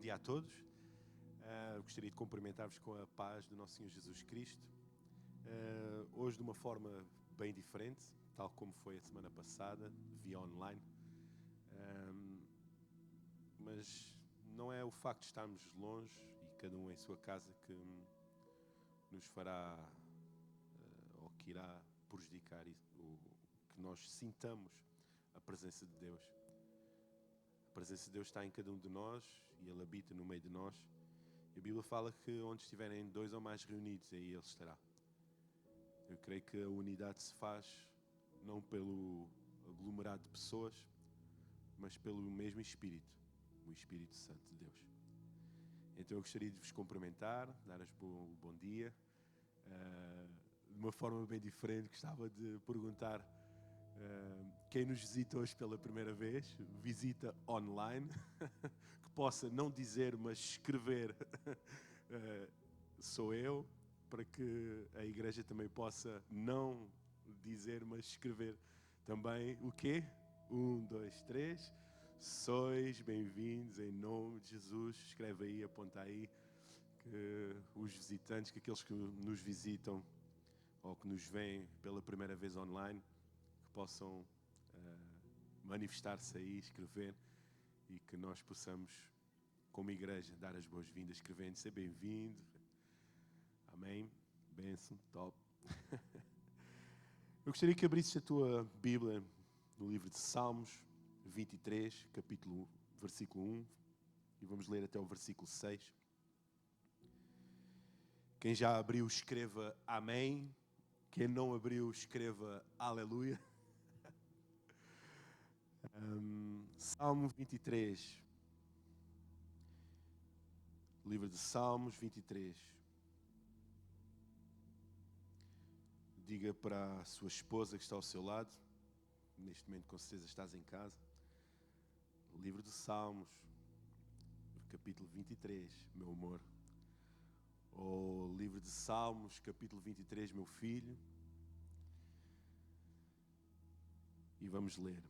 dia a todos. Gostaria de cumprimentar-vos com a paz do nosso Senhor Jesus Cristo. Hoje de uma forma bem diferente, tal como foi a semana passada, via online. Mas não é o facto de estarmos longe e cada um em sua casa que nos fará ou que irá prejudicar que nós sintamos a presença de Deus. A presença de Deus está em cada um de nós e Ele habita no meio de nós. E a Bíblia fala que onde estiverem 2 ou mais reunidos, aí Ele estará. Eu creio que a unidade se faz não pelo aglomerado de pessoas, mas pelo mesmo Espírito, o Espírito Santo de Deus. Então eu gostaria de vos cumprimentar, dar-vos bom dia. De uma forma bem diferente, gostava de perguntar quem nos visita hoje pela primeira vez, visita online, que possa não dizer, mas escrever sou eu, para que a igreja também possa não dizer, mas escrever também o quê? 1, 2, 3. Sois bem-vindos em nome de Jesus. Escreve aí, aponta aí, que os visitantes, que aqueles que nos visitam ou que nos veem pela primeira vez online, que possam manifestar-se aí, escrever, e que nós possamos, como igreja, dar as boas-vindas, escrevendo, ser bem-vindo. Amém. Bênção, top. Eu gostaria que abrisses a tua Bíblia no livro de Salmos 23, versículo 1, e vamos ler até o versículo 6. Quem já abriu, escreva amém. Quem não abriu, escreva aleluia. Salmo 23. Livro de Salmos 23. Diga para a sua esposa que está ao seu lado, neste momento com certeza estás em casa. Livro de Salmos, capítulo 23, meu amor. Ou livro de Salmos, capítulo 23, meu filho. E vamos ler.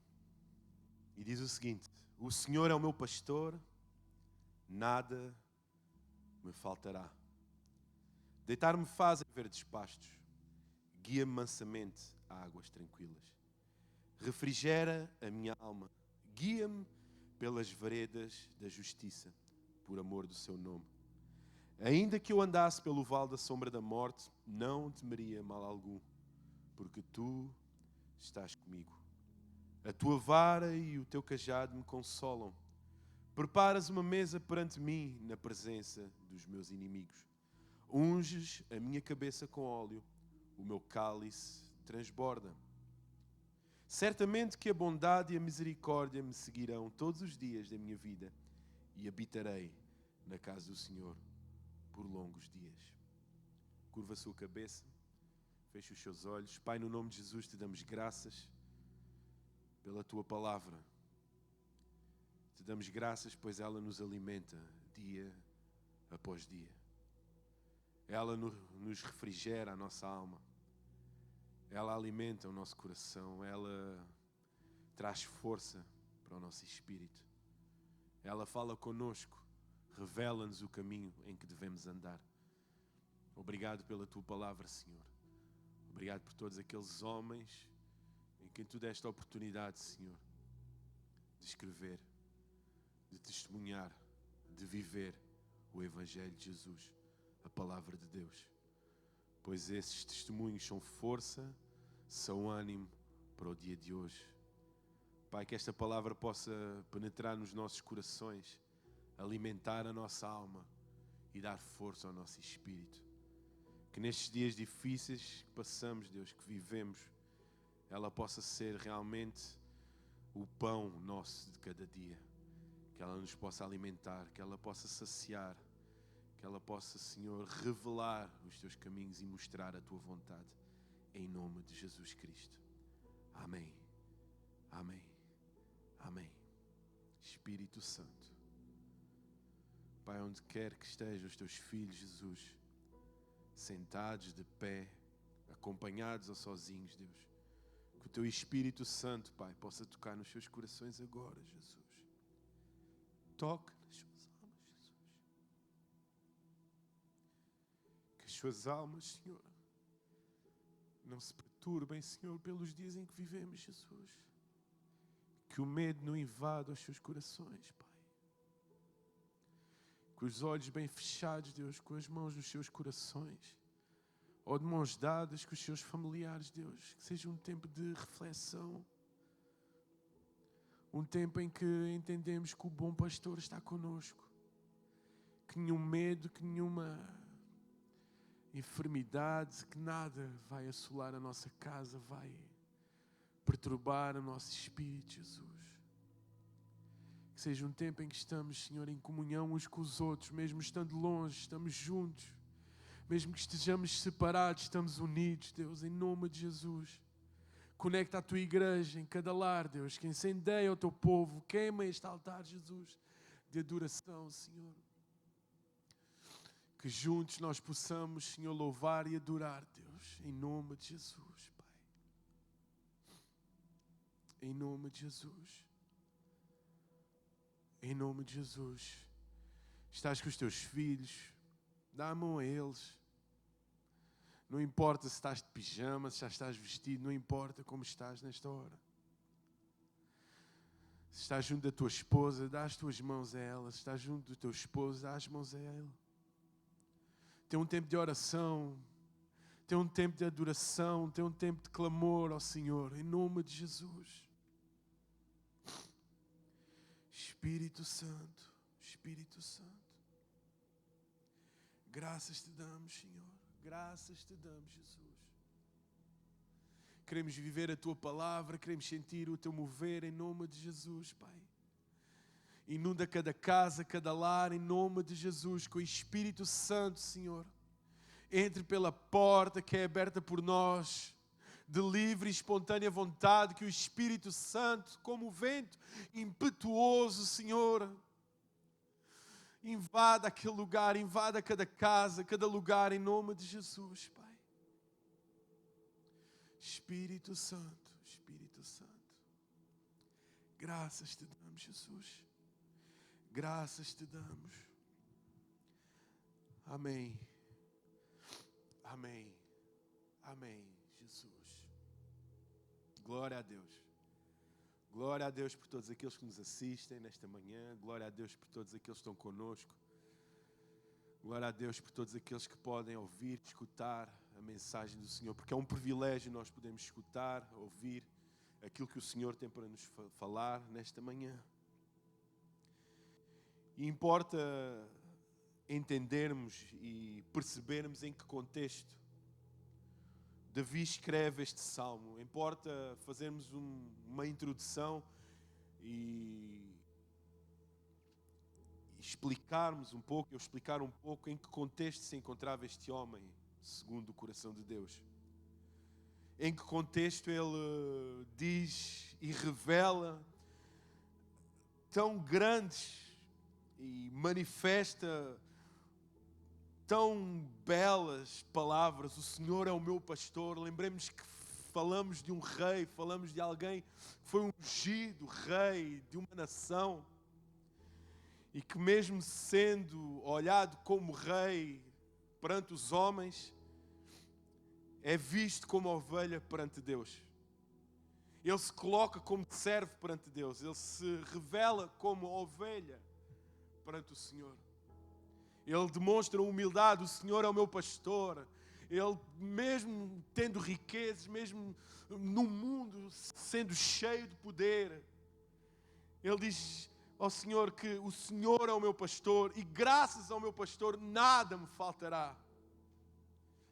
E diz o seguinte: o Senhor é o meu pastor, nada me faltará. Deitar-me faz em verdes pastos, guia-me mansamente a águas tranquilas. Refrigera a minha alma, guia-me pelas veredas da justiça, por amor do seu nome. Ainda que eu andasse pelo vale da sombra da morte, não temeria mal algum, porque tu estás comigo. A tua vara e o teu cajado me consolam. Preparas uma mesa perante mim na presença dos meus inimigos. Unges a minha cabeça com óleo, o meu cálice transborda. Certamente que a bondade e a misericórdia me seguirão todos os dias da minha vida e habitarei na casa do Senhor por longos dias. Curva a sua cabeça, feche os seus olhos. Pai, no nome de Jesus te damos graças pela tua palavra. Te damos graças, pois ela nos alimenta dia após dia. Ela nos refrigera a nossa alma. Ela alimenta o nosso coração. Ela traz força para o nosso espírito. Ela fala connosco, revela-nos o caminho em que devemos andar. Obrigado pela tua palavra, Senhor. Obrigado por todos aqueles homens em quem tu deste a oportunidade, Senhor, de escrever, de testemunhar, de viver o Evangelho de Jesus, a palavra de Deus. Pois esses testemunhos são força, são ânimo para o dia de hoje. Pai, que esta palavra possa penetrar nos nossos corações, alimentar a nossa alma e dar força ao nosso espírito. Que nestes dias difíceis que passamos, Deus, que vivemos, ela possa ser realmente o pão nosso de cada dia. Que ela nos possa alimentar, que ela possa saciar, que ela possa, Senhor, revelar os teus caminhos e mostrar a tua vontade. Em nome de Jesus Cristo. Amém. Amém. Amém. Espírito Santo. Pai, onde quer que estejam os teus filhos, Jesus, sentados de pé, acompanhados ou sozinhos, Deus, que o teu Espírito Santo, Pai, possa tocar nos seus corações agora, Jesus. Toque nas suas almas, Jesus. suas almas, Senhor, não se perturbem, Senhor, pelos dias em que vivemos, Jesus. Que o medo não invada os seus corações, Pai. Com os olhos bem fechados, Deus, com as mãos nos seus corações, ou de mãos dadas com os seus familiares, Deus. Que seja um tempo de reflexão. Um tempo em que entendemos que o bom pastor está conosco. Que nenhum medo, que nenhuma enfermidade, que nada vai assolar a nossa casa, vai perturbar o nosso espírito, Jesus. Que seja um tempo em que estamos, Senhor, em comunhão uns com os outros, mesmo estando longe, estamos juntos. Mesmo que estejamos separados, estamos unidos, Deus, em nome de Jesus. Conecta a tua igreja em cada lar, Deus, que incendeia o teu povo, queima este altar, Jesus, de adoração, Senhor. Que juntos nós possamos, Senhor, louvar e adorar, Deus, em nome de Jesus, Pai. Em nome de Jesus. Em nome de Jesus. Estás com os teus filhos, dá a mão a eles. Não importa se estás de pijama, se já estás vestido, não importa como estás nesta hora. Se estás junto da tua esposa, dá as tuas mãos a ela. Se estás junto do teu esposo, dá as mãos a ele. Tem um tempo de oração, tem um tempo de adoração, tem um tempo de clamor ao Senhor, em nome de Jesus. Espírito Santo, Espírito Santo, graças te damos, Senhor, graças te damos, Jesus. Queremos viver a tua palavra, queremos sentir o teu mover em nome de Jesus, Pai. Inunda cada casa, cada lar, em nome de Jesus, que o Espírito Santo, Senhor, entre pela porta que é aberta por nós, de livre e espontânea vontade, que o Espírito Santo, como o vento impetuoso, Senhor, invada aquele lugar, invada cada casa, cada lugar, em nome de Jesus, Pai. Espírito Santo, Espírito Santo, graças te damos, Jesus. Graças te damos. Amém. Amém. Amém, Jesus. Glória a Deus. Glória a Deus por todos aqueles que nos assistem nesta manhã. Glória a Deus por todos aqueles que estão conosco. Glória a Deus por todos aqueles que podem ouvir, escutar a mensagem do Senhor. Porque é um privilégio nós podermos escutar, ouvir aquilo que o Senhor tem para nos falar nesta manhã. E importa entendermos e percebermos em que contexto Davi escreve este salmo. Importa fazermos uma introdução e explicarmos um pouco, eu explicar um pouco em que contexto se encontrava este homem, segundo o coração de Deus. Em que contexto ele diz e revela tão grandes e manifesta tão belas palavras. O Senhor é o meu pastor. Lembremos que falamos de um rei, falamos de alguém que foi ungido rei de uma nação e que mesmo sendo olhado como rei perante os homens, é visto como ovelha perante Deus. Ele se coloca como servo perante Deus. Ele se revela como ovelha perante o Senhor. Ele demonstra humildade. O Senhor é o meu pastor. Ele, mesmo tendo riquezas, mesmo no mundo sendo cheio de poder, ele diz ao Senhor que o Senhor é o meu pastor e graças ao meu pastor nada me faltará.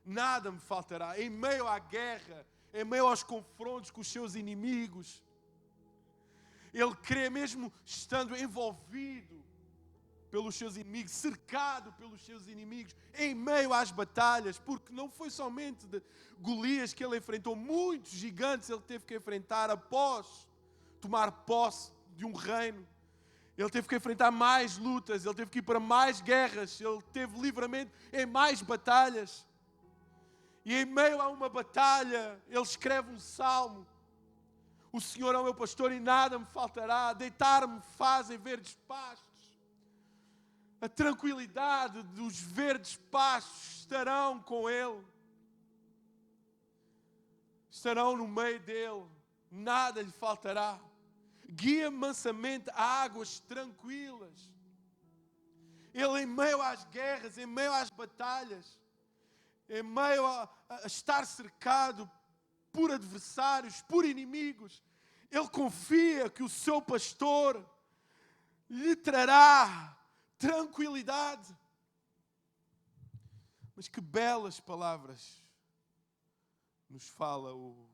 Nada me faltará. Em meio à guerra, em meio aos confrontos com os seus inimigos, ele crê, mesmo estando envolvido pelos seus inimigos, cercado pelos seus inimigos, em meio às batalhas, porque não foi somente de Golias que ele enfrentou, muitos gigantes ele teve que enfrentar após tomar posse de um reino. Ele teve que enfrentar mais lutas, ele teve que ir para mais guerras, ele teve livramento em mais batalhas. E em meio a uma batalha, ele escreve um salmo. O Senhor é o meu pastor e nada me faltará. Deitar-me fazem verdes pastos. A tranquilidade dos verdes pastos estarão com ele. Estarão no meio dele. Nada lhe faltará. Guia-me mansamente a águas tranquilas. Ele, em meio às guerras, em meio às batalhas, em meio a estar cercado por adversários, por inimigos, ele confia que o seu pastor lhe trará tranquilidade. Mas que belas palavras nos fala o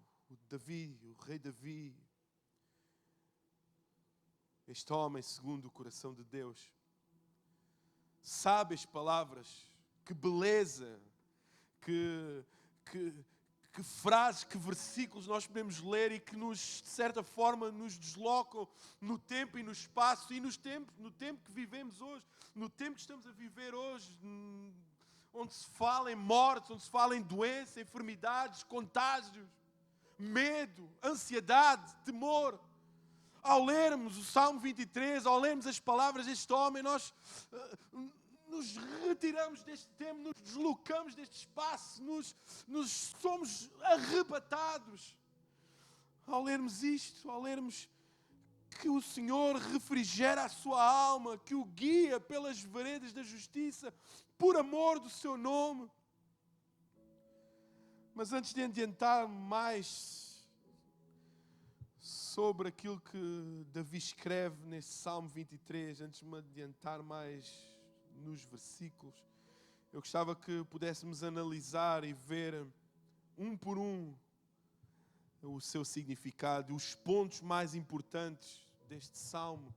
Davi, o rei Davi, este homem segundo o coração de Deus. Sábias palavras, que beleza, que frases, que versículos nós podemos ler e que nos, de certa forma, nos deslocam no tempo e no espaço e no tempo que vivemos hoje, no tempo que estamos a viver hoje, onde se fala em mortes, onde se fala em doença, enfermidades, contágios, medo, ansiedade, temor. Ao lermos o Salmo 23, ao lermos as palavras deste homem, nós nos retiramos deste tempo, nos deslocamos deste espaço, nos somos arrebatados. Ao lermos isto, ao lermos que o Senhor refrigera a sua alma, que o guia pelas veredas da justiça, por amor do seu nome. Mas antes de adiantar mais sobre aquilo que Davi escreve nesse Salmo 23, antes de me adiantar mais nos versículos, eu gostava que pudéssemos analisar e ver um por um o seu significado, os pontos mais importantes deste Salmo.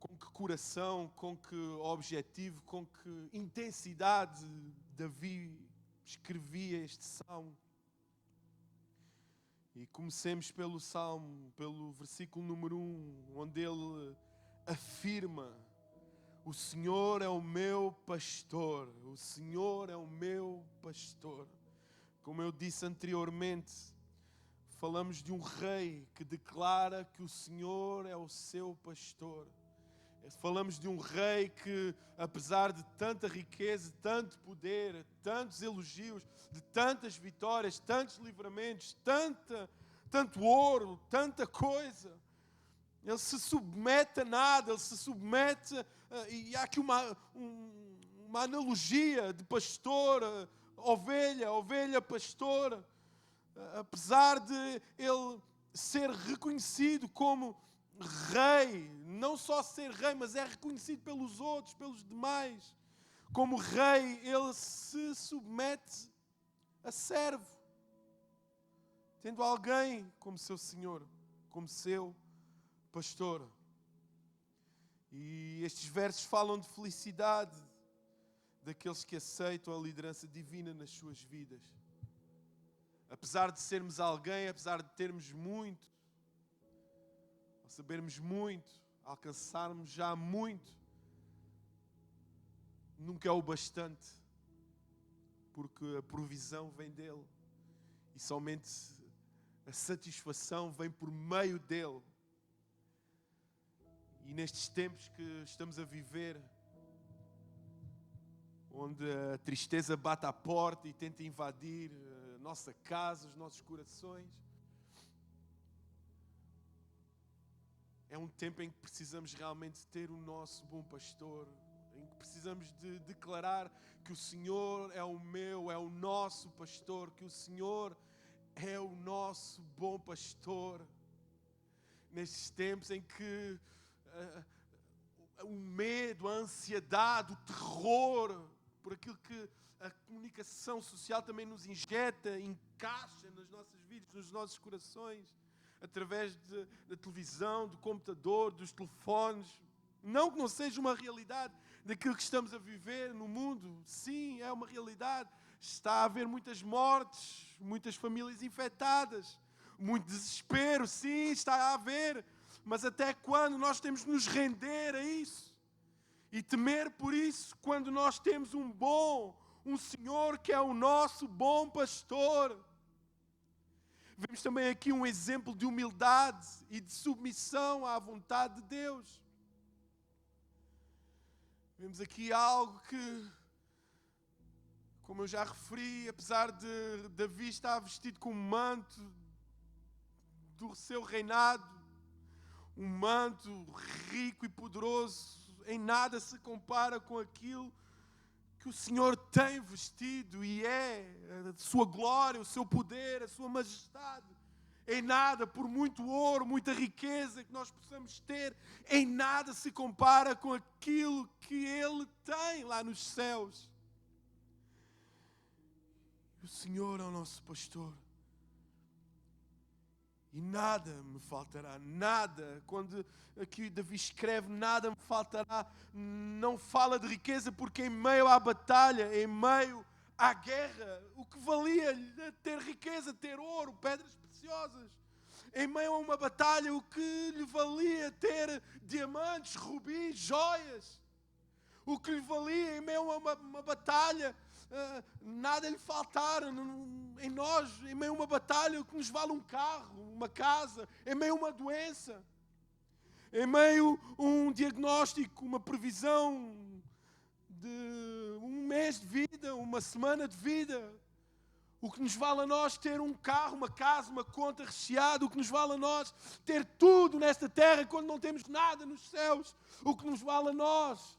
Com que coração, com que objetivo, com que intensidade Davi escrevia este Salmo. E comecemos pelo Salmo, pelo versículo número 1, onde ele afirma: o Senhor é o meu pastor, o Senhor é o meu pastor. Como eu disse anteriormente, falamos de um rei que declara que o Senhor é o seu pastor. Falamos de um rei que, apesar de tanta riqueza, tanto poder, tantos elogios, de tantas vitórias, tantos livramentos, tanto ouro, tanta coisa, ele se submete a nada, ele se submete, e há aqui uma analogia de pastor, ovelha pastora, apesar de ele ser reconhecido como rei, não só ser rei, mas é reconhecido pelos outros, pelos demais. Como rei, ele se submete a servo, tendo alguém como seu senhor, como seu pastor. E estes versos falam de felicidade daqueles que aceitam a liderança divina nas suas vidas. Apesar de sermos alguém, apesar de termos muito, sabermos muito, alcançarmos já muito, nunca é o bastante, porque a provisão vem dele e somente a satisfação vem por meio dele. E nestes tempos que estamos a viver, onde a tristeza bate à porta e tenta invadir a nossa casa, os nossos corações, é um tempo em que precisamos realmente ter o nosso bom pastor, em que precisamos de declarar que o Senhor é o meu, é o nosso pastor, que o Senhor é o nosso bom pastor. Nestes tempos em que o medo, a ansiedade, o terror, por aquilo que a comunicação social também nos injeta, encaixa nas nossas vidas, nos nossos corações, através da televisão, do computador, dos telefones. Não que não seja uma realidade daquilo que estamos a viver no mundo. Sim, é uma realidade. Está a haver muitas mortes, muitas famílias infectadas, muito desespero. Sim, está a haver. Mas até quando nós temos de nos render a isso? E temer por isso, quando nós temos um Senhor que é o nosso bom pastor. Vemos também aqui um exemplo de humildade e de submissão à vontade de Deus. Vemos aqui algo que, como eu já referi, apesar de Davi estar vestido com um manto do seu reinado, um manto rico e poderoso, em nada se compara com aquilo que o Senhor tem vestido e é a sua glória, o seu poder, a sua majestade. Em nada, por muito ouro, muita riqueza que nós possamos ter, em nada se compara com aquilo que Ele tem lá nos céus. O Senhor é o nosso pastor. E nada me faltará, nada. Quando aqui Davi escreve, nada me faltará. Não fala de riqueza, porque em meio à batalha, em meio à guerra, o que valia ter riqueza, ter ouro, pedras preciosas. Em meio a uma batalha, o que lhe valia ter diamantes, rubis, joias. O que lhe valia em meio a uma batalha, nada lhe faltar em nós, em meio a uma batalha, o que nos vale um carro, uma casa, em meio a uma doença, em meio a um diagnóstico, uma previsão de um mês de vida, uma semana de vida. O que nos vale a nós ter um carro, uma casa, uma conta recheada. O que nos vale a nós ter tudo nesta terra quando não temos nada nos céus. O que nos vale a nós.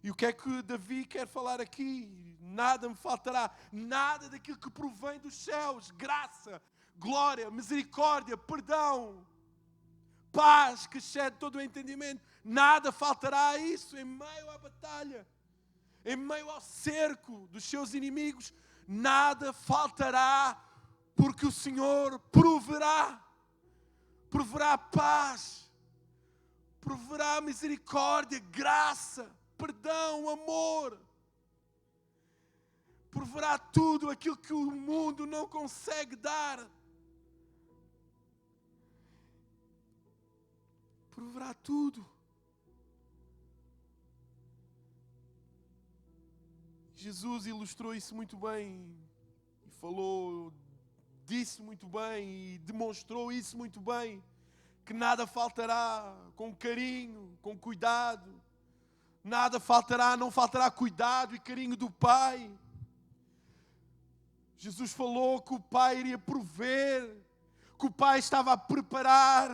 E o que é que Davi quer falar aqui? Nada me faltará. Nada daquilo que provém dos céus. Graça, glória, misericórdia, perdão, paz que excede todo o entendimento. Nada faltará a isso em meio à batalha. Em meio ao cerco dos seus inimigos. Nada faltará, porque o Senhor proverá paz, proverá misericórdia, graça, perdão, amor, proverá tudo aquilo que o mundo não consegue dar, proverá tudo. Jesus ilustrou isso muito bem e falou disso muito bem e demonstrou isso muito bem, que nada faltará, com carinho, com cuidado. Nada faltará, não faltará cuidado e carinho do Pai. Jesus falou que o Pai iria prover, que o Pai estava a preparar,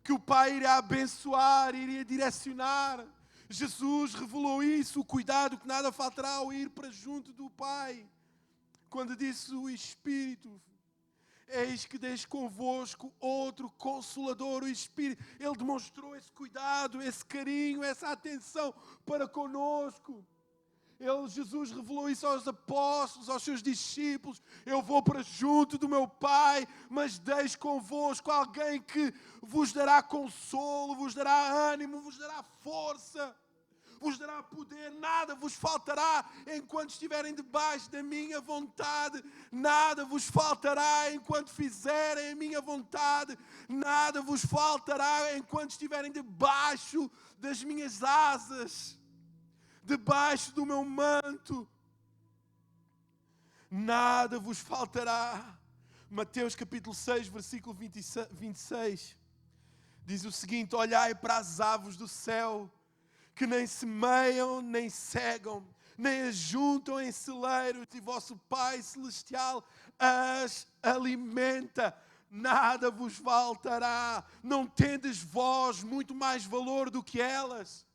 que o Pai iria abençoar, iria direcionar. Jesus revelou isso, o cuidado que nada faltará ao ir para junto do Pai. Quando disse o Espírito, eis que deixo convosco outro Consolador, o Espírito. Ele demonstrou esse cuidado, esse carinho, essa atenção para conosco. Jesus revelou isso aos apóstolos, aos seus discípulos. Eu vou para junto do meu Pai, mas deixo convosco alguém que vos dará consolo, vos dará ânimo, vos dará força, vos dará poder. Nada vos faltará enquanto estiverem debaixo da minha vontade. Nada vos faltará enquanto fizerem a minha vontade. Nada vos faltará enquanto estiverem debaixo das minhas asas, debaixo do meu manto. Nada vos faltará. Mateus capítulo 6, versículo 26, diz o seguinte: olhai para as aves do céu, que nem semeiam, nem cegam, nem ajuntam em celeiros, e vosso Pai Celestial as alimenta. Nada vos faltará. Não tendes vós muito mais valor do que elas?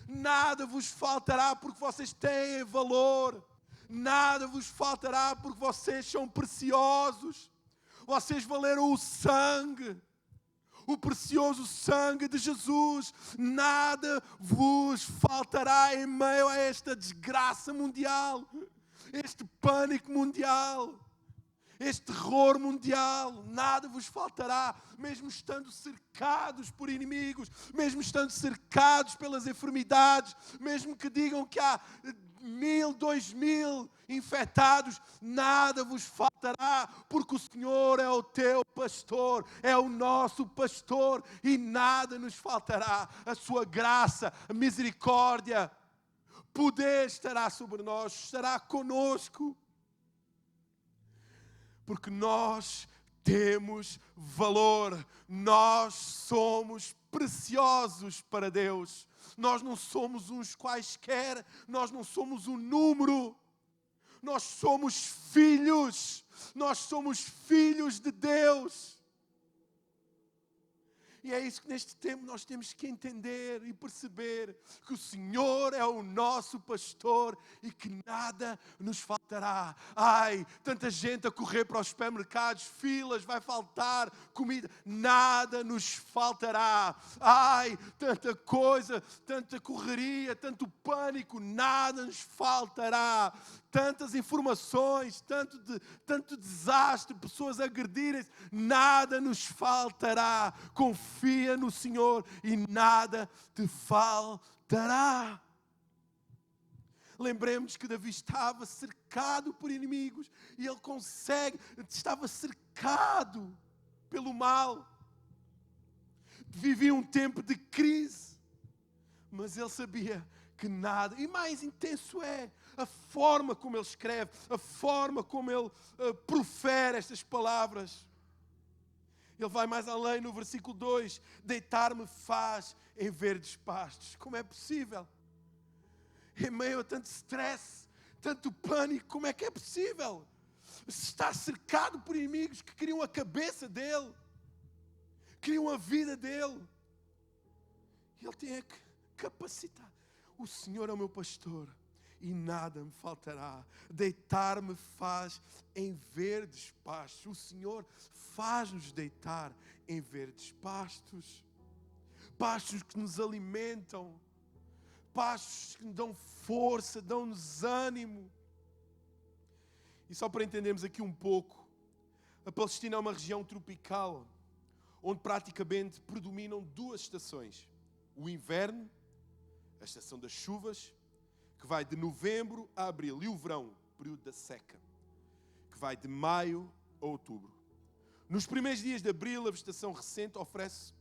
Nada vos faltará porque vocês têm valor. Nada vos faltará porque vocês são preciosos. Vocês valeram o sangue, o precioso sangue de Jesus. Nada vos faltará em meio a esta desgraça mundial, este pânico mundial, este terror mundial. Nada vos faltará, mesmo estando cercados por inimigos, mesmo estando cercados pelas enfermidades, mesmo que digam que há 1.000, 2.000 infectados, nada vos faltará, porque o Senhor é o teu pastor, é o nosso pastor, e nada nos faltará. A sua graça, a misericórdia, poder estará sobre nós, estará conosco, porque nós temos valor, nós somos preciosos para Deus. Nós não somos uns quaisquer, nós não somos um número. Nós somos filhos de Deus. E é isso que neste tempo nós temos que entender e perceber, que o Senhor é o nosso pastor e que nada nos faltará. Ai, tanta gente a correr para os supermercados, filas, vai faltar comida, nada nos faltará. Ai, tanta coisa, tanta correria, tanto pânico, nada nos faltará. Tantas informações, tanto desastre, pessoas a agredirem-se, nada nos faltará. Confia no Senhor e nada te faltará. Lembremos que Davi estava cercado por inimigos e ele estava cercado pelo mal. Vivia um tempo de crise, mas ele sabia que nada, e mais intenso é a forma como ele escreve, a forma como ele profere estas palavras. Ele vai mais além no versículo 2, deitar-me faz em verdes pastos. Como é possível? Em meio a tanto stress, tanto pânico, como é que é possível? Está cercado por inimigos que queriam a cabeça dele, queriam a vida dele. E ele tem a capacidade. O Senhor é o meu pastor e nada me faltará. Deitar-me faz em verdes pastos. O Senhor faz-nos deitar em verdes pastos. Pastos que nos alimentam. Pastos que nos dão força, dão-nos ânimo. E só para entendermos aqui um pouco, a Palestina é uma região tropical, onde praticamente predominam duas estações. O inverno, a estação das chuvas, que vai de novembro a abril, e o verão, período da seca, que vai de maio a outubro. Nos primeiros dias de abril, a vegetação recente oferece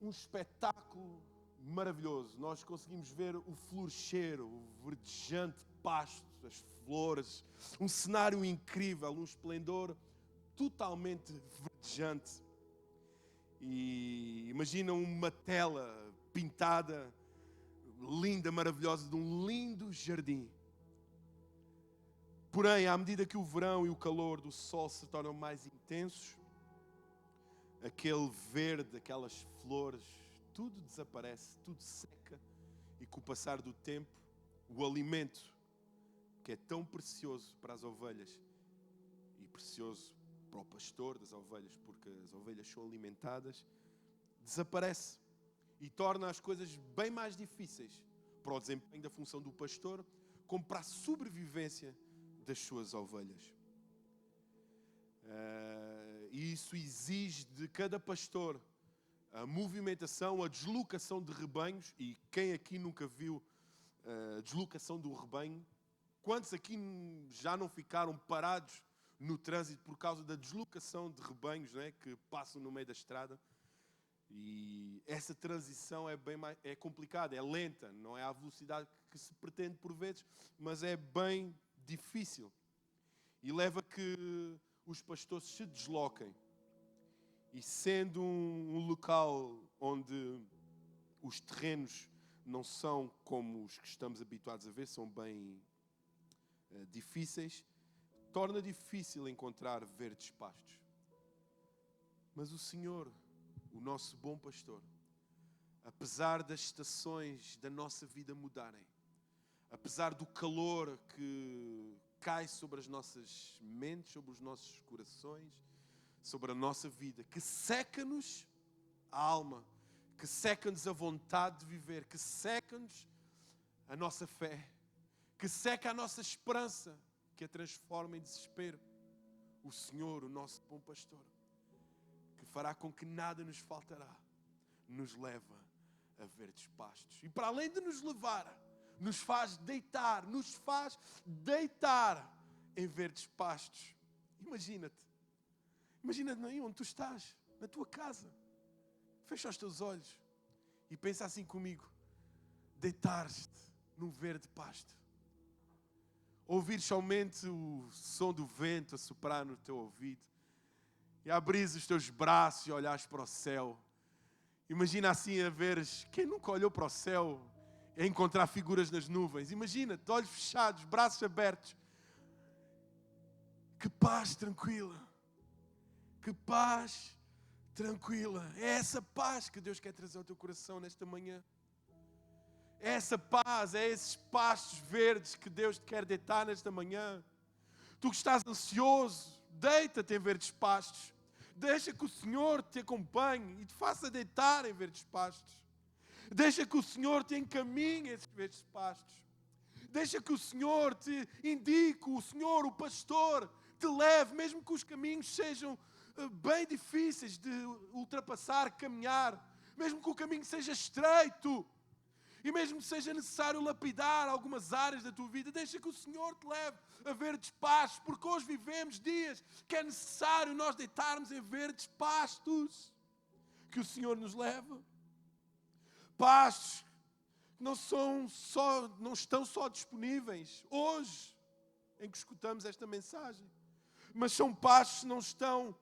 um espetáculo maravilhoso. Nós conseguimos ver o florescer, o verdejante pasto, as flores, um cenário incrível, um esplendor totalmente verdejante. E imagina uma tela pintada, linda, maravilhosa, de um lindo jardim. Porém, à medida que o verão e o calor do sol se tornam mais intensos, aquele verde, aquelas flores, tudo desaparece, tudo seca. E com o passar do tempo, o alimento, que é tão precioso para as ovelhas e precioso para o pastor das ovelhas, porque as ovelhas são alimentadas, desaparece. E torna as coisas bem mais difíceis para o desempenho da função do pastor, como para a sobrevivência das suas ovelhas. E isso exige de cada pastor a movimentação, a deslocação de rebanhos. E quem aqui nunca viu a deslocação do rebanho? Quantos aqui já não ficaram parados no trânsito por causa da deslocação de rebanhos, não é? Que passam no meio da estrada? E essa transição é complicada, é lenta, não é à velocidade que se pretende por vezes, mas é bem difícil. E leva a que os pastores se desloquem. E sendo um local onde os terrenos não são como os que estamos habituados a ver, são bem difíceis, torna difícil encontrar verdes pastos. Mas o Senhor, o nosso bom pastor, apesar das estações da nossa vida mudarem, apesar do calor que cai sobre as nossas mentes, sobre os nossos corações, sobre a nossa vida, que seca-nos a alma, que seca-nos a vontade de viver, que seca-nos a nossa fé, que seca a nossa esperança, que a transforma em desespero. O Senhor, o nosso bom pastor, que fará com que nada nos faltará, nos leva a verdes pastos. E para além de nos levar, nos faz deitar em verdes pastos. Imagina-te aí onde tu estás, na tua casa. Fecha os teus olhos e pensa assim comigo. Deitar-te num verde pasto. Ouvir somente o som do vento a soprar no teu ouvido. E abrir os teus braços e olhares para o céu. Imagina assim a veres, quem nunca olhou para o céu, a encontrar figuras nas nuvens. Imagina, de olhos fechados, braços abertos. Que paz tranquila. Que paz tranquila. É essa paz que Deus quer trazer ao teu coração nesta manhã. É essa paz, é esses pastos verdes que Deus te quer deitar nesta manhã. Tu que estás ansioso, deita-te em verdes pastos. Deixa que o Senhor te acompanhe e te faça deitar em verdes pastos. Deixa que o Senhor te encaminhe esses verdes pastos. Deixa que o Senhor te indique, o Senhor, o pastor, te leve, mesmo que os caminhos sejam bem difíceis de ultrapassar, caminhar, mesmo que o caminho seja estreito, e mesmo que seja necessário lapidar algumas áreas da tua vida, deixa que o Senhor te leve a verdes pastos, porque hoje vivemos dias que é necessário nós deitarmos em verdes pastos. Que o Senhor nos leva. Pastos que não estão só disponíveis hoje, em que escutamos esta mensagem, mas são pastos que não estão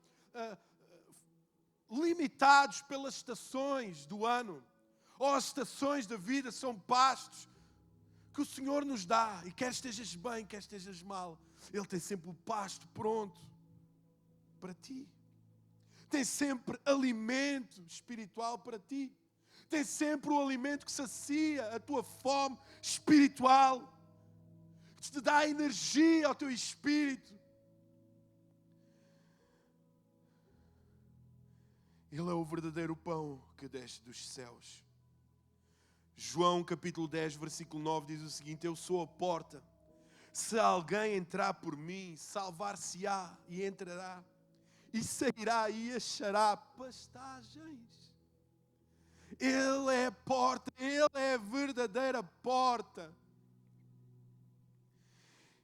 limitados pelas estações do ano, ou as estações da vida. São pastos que o Senhor nos dá, e quer estejas bem, quer estejas mal, Ele tem sempre o pasto pronto para ti. Tem sempre alimento espiritual para ti. Tem sempre o alimento que sacia a tua fome espiritual, que te dá energia ao teu espírito. Ele é o verdadeiro pão que desce dos céus. João capítulo 10, versículo 9 diz o seguinte: eu sou a porta. Se alguém entrar por mim, salvar-se-á e entrará, e sairá e achará pastagens. Ele é a porta, Ele é a verdadeira porta.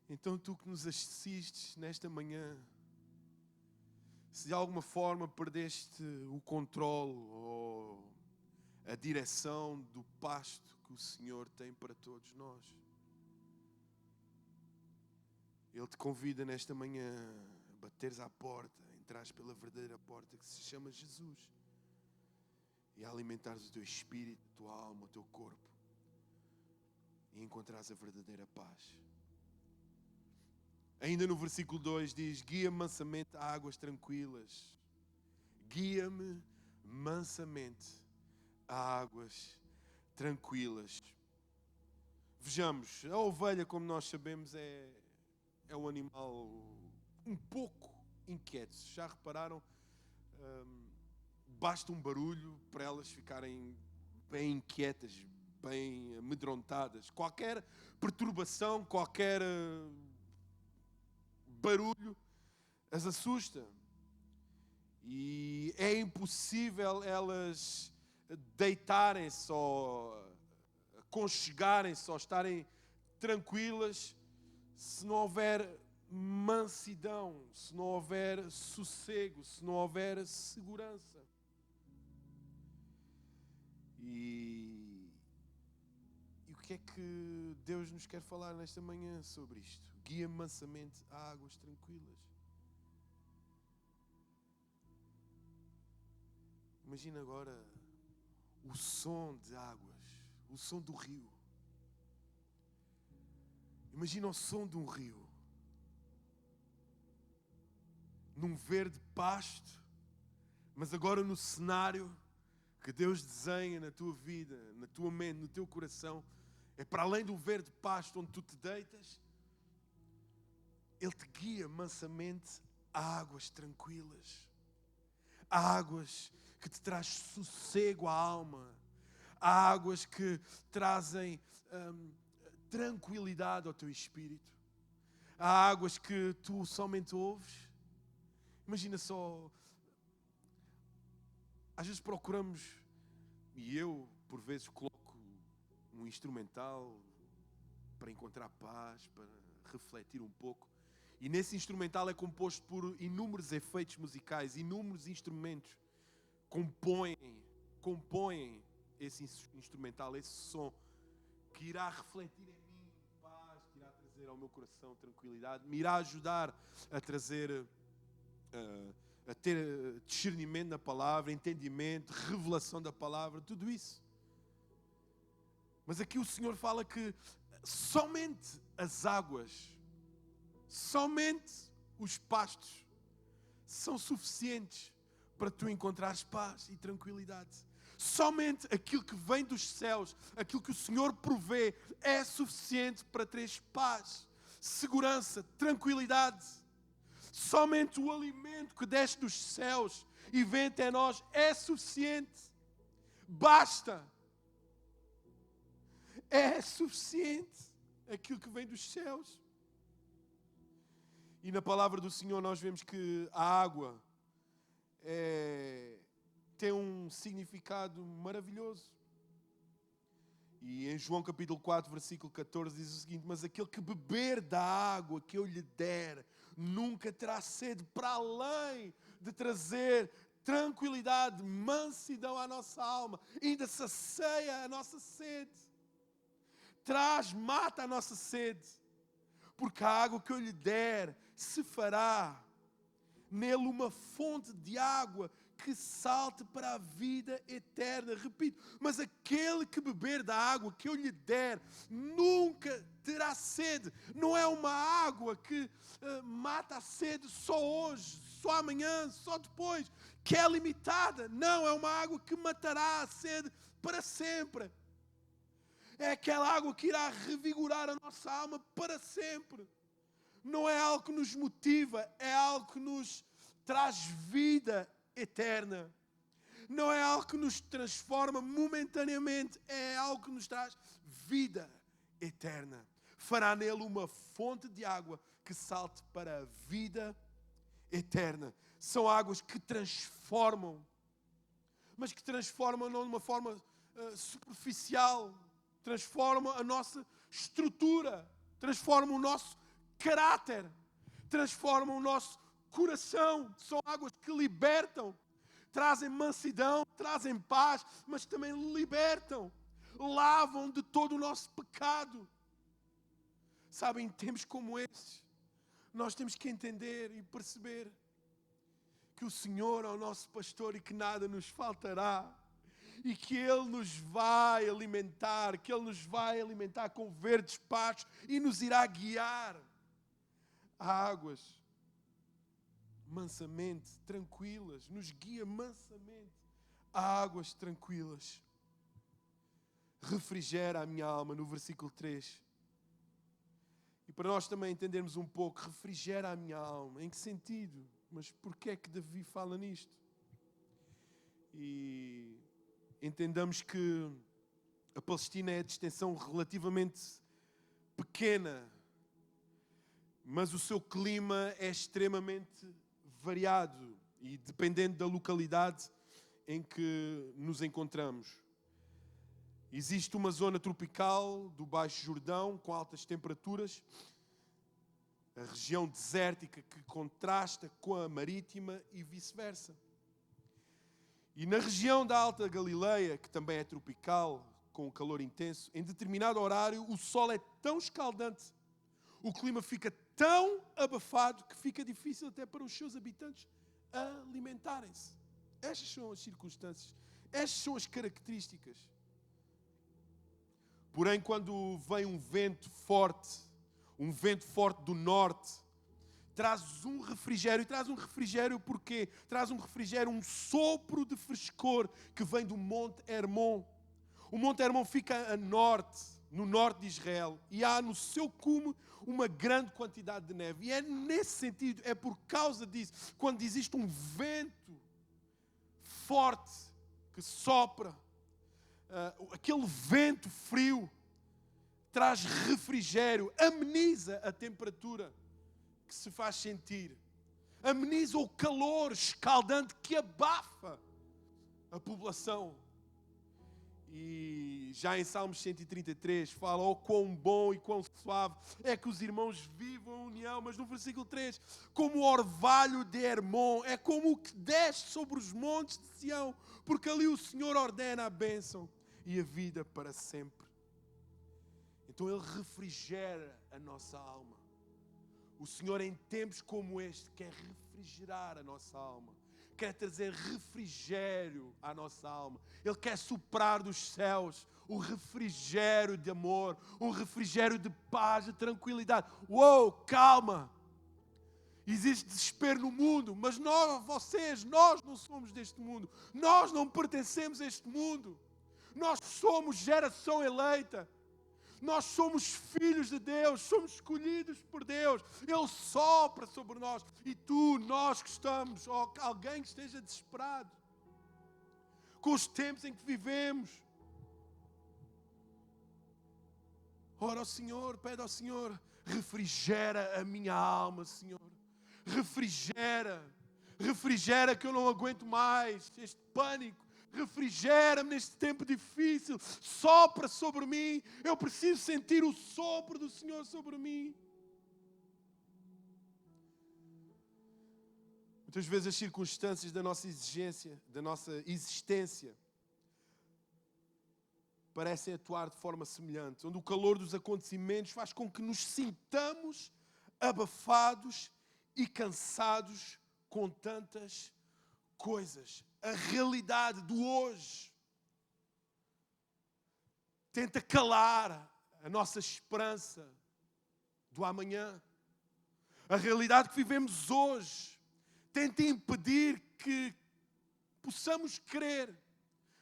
Então tu que nos assistes nesta manhã, se de alguma forma perdeste o controle ou a direção do pasto que o Senhor tem para todos nós, Ele te convida nesta manhã a bateres à porta, a entrares pela verdadeira porta que se chama Jesus, e a alimentares o teu espírito, a tua alma, o teu corpo, e encontrares a verdadeira paz. Ainda no versículo 2 diz: guia-me mansamente a águas tranquilas. Guia-me mansamente a águas tranquilas. Vejamos, a ovelha, como nós sabemos, é um animal um pouco inquieto. Já repararam? Basta um barulho para elas ficarem bem inquietas, bem amedrontadas. Qualquer perturbação, qualquer barulho as assusta. E é impossível elas deitarem-se ou aconchegarem-se ou estarem tranquilas se não houver mansidão, se não houver sossego, se não houver segurança. E o que é que Deus nos quer falar nesta manhã sobre isto? Guia-me mansamente a águas tranquilas. Imagina agora o som de águas, o som do rio. Imagina o som de um rio, num verde pasto, mas agora no cenário que Deus desenha na tua vida, na tua mente, no teu coração. É para além do verde pasto onde tu te deitas, Ele te guia mansamente a águas tranquilas, a águas que te traz sossego à alma, a águas que trazem tranquilidade ao teu espírito, há águas que tu somente ouves. Imagina só, às vezes procuramos, e eu por vezes coloco um instrumental para encontrar paz, para refletir um pouco, e nesse instrumental é composto por inúmeros efeitos musicais, inúmeros instrumentos compõem esse instrumental, esse som, que irá refletir em mim paz, que irá trazer ao meu coração tranquilidade, me irá ajudar a trazer a ter discernimento na palavra, entendimento, revelação da palavra, tudo isso. Mas aqui o Senhor fala que somente as águas, somente os pastos são suficientes para tu encontrares paz e tranquilidade. Somente aquilo que vem dos céus, aquilo que o Senhor provê, é suficiente para teres paz, segurança, tranquilidade. Somente o alimento que desce dos céus e vem até nós é suficiente. Basta. É suficiente aquilo que vem dos céus. E na palavra do Senhor nós vemos que a água tem um significado maravilhoso. E em João capítulo 4, versículo 14, diz o seguinte: mas aquele que beber da água que eu lhe der, nunca terá sede, para além de trazer tranquilidade, mansidão à nossa alma, ainda sacia a nossa sede. Mata a nossa sede, porque a água que eu lhe der se fará nele uma fonte de água que salte para a vida eterna. Repito, mas aquele que beber da água que eu lhe der nunca terá sede. Não é uma água que mata a sede só hoje, só amanhã, só depois, que é limitada. Não, é uma água que matará a sede para sempre. É aquela água que irá revigorar a nossa alma para sempre. Não é algo que nos motiva, é algo que nos traz vida eterna. Não é algo que nos transforma momentaneamente, é algo que nos traz vida eterna. Fará nele uma fonte de água que salte para a vida eterna. São águas que transformam, mas que transformam não de uma forma superficial, transformam a nossa estrutura, transformam o nosso caráter, transformam o nosso coração. São águas que libertam, trazem mansidão, trazem paz, mas também libertam, lavam de todo o nosso pecado. Sabem, em tempos como esses, nós temos que entender e perceber que o Senhor é o nosso pastor e que nada nos faltará. E que Ele nos vai alimentar, que Ele nos vai alimentar com verdes pastos e nos irá guiar a águas mansamente, tranquilas, nos guia mansamente a águas tranquilas. Refrigera a minha alma, no versículo 3. E para nós também entendermos um pouco, refrigera a minha alma. Em que sentido? Mas porquê é que Davi fala nisto? E entendamos que a Palestina é de extensão relativamente pequena, mas o seu clima é extremamente variado e dependendo da localidade em que nos encontramos. Existe uma zona tropical do Baixo Jordão com altas temperaturas, a região desértica que contrasta com a marítima e vice-versa. E na região da Alta Galileia, que também é tropical, com calor intenso, em determinado horário o sol é tão escaldante, o clima fica tão abafado que fica difícil até para os seus habitantes alimentarem-se. Estas são as circunstâncias, estas são as características. Porém, quando vem um vento forte do norte, traz um refrigério. E traz um refrigério porquê? Traz um refrigério, um sopro de frescor que vem do Monte Hermon. O Monte Hermon fica no norte de Israel. E há no seu cume uma grande quantidade de neve. E é nesse sentido, é por causa disso, quando existe um vento forte que sopra, aquele vento frio traz refrigério, ameniza a temperatura que se faz sentir, ameniza o calor escaldante que abafa a população. E já em Salmos 133 fala: oh, quão bom e quão suave é que os irmãos vivam a união. Mas no versículo 3, como o orvalho de Hermon, é como o que desce sobre os montes de Sião, porque ali o Senhor ordena a bênção e a vida para sempre. Então Ele refrigera a nossa alma. O Senhor, em tempos como este, quer refrigerar a nossa alma. quer trazer refrigério à nossa alma. Ele quer soprar dos céus o refrigério de amor, um refrigério de paz, de tranquilidade. Uou, calma! Existe desespero no mundo, mas nós não somos deste mundo. Nós não pertencemos a este mundo. Nós somos geração eleita. Nós somos filhos de Deus, somos escolhidos por Deus. Ele sopra sobre nós. E nós que estamos, ou alguém que esteja desesperado com os tempos em que vivemos, ora ao Senhor, pede ao Senhor, refrigera a minha alma, Senhor. Refrigera que eu não aguento mais este pânico. Refrigera-me neste tempo difícil. Sopra sobre mim. Eu preciso sentir o sopro do Senhor sobre mim. Muitas vezes as circunstâncias da nossa existência parecem atuar de forma semelhante, onde o calor dos acontecimentos faz com que nos sintamos abafados e cansados com tantas coisas. A realidade do hoje tenta calar a nossa esperança do amanhã. A realidade que vivemos hoje tenta impedir que possamos crer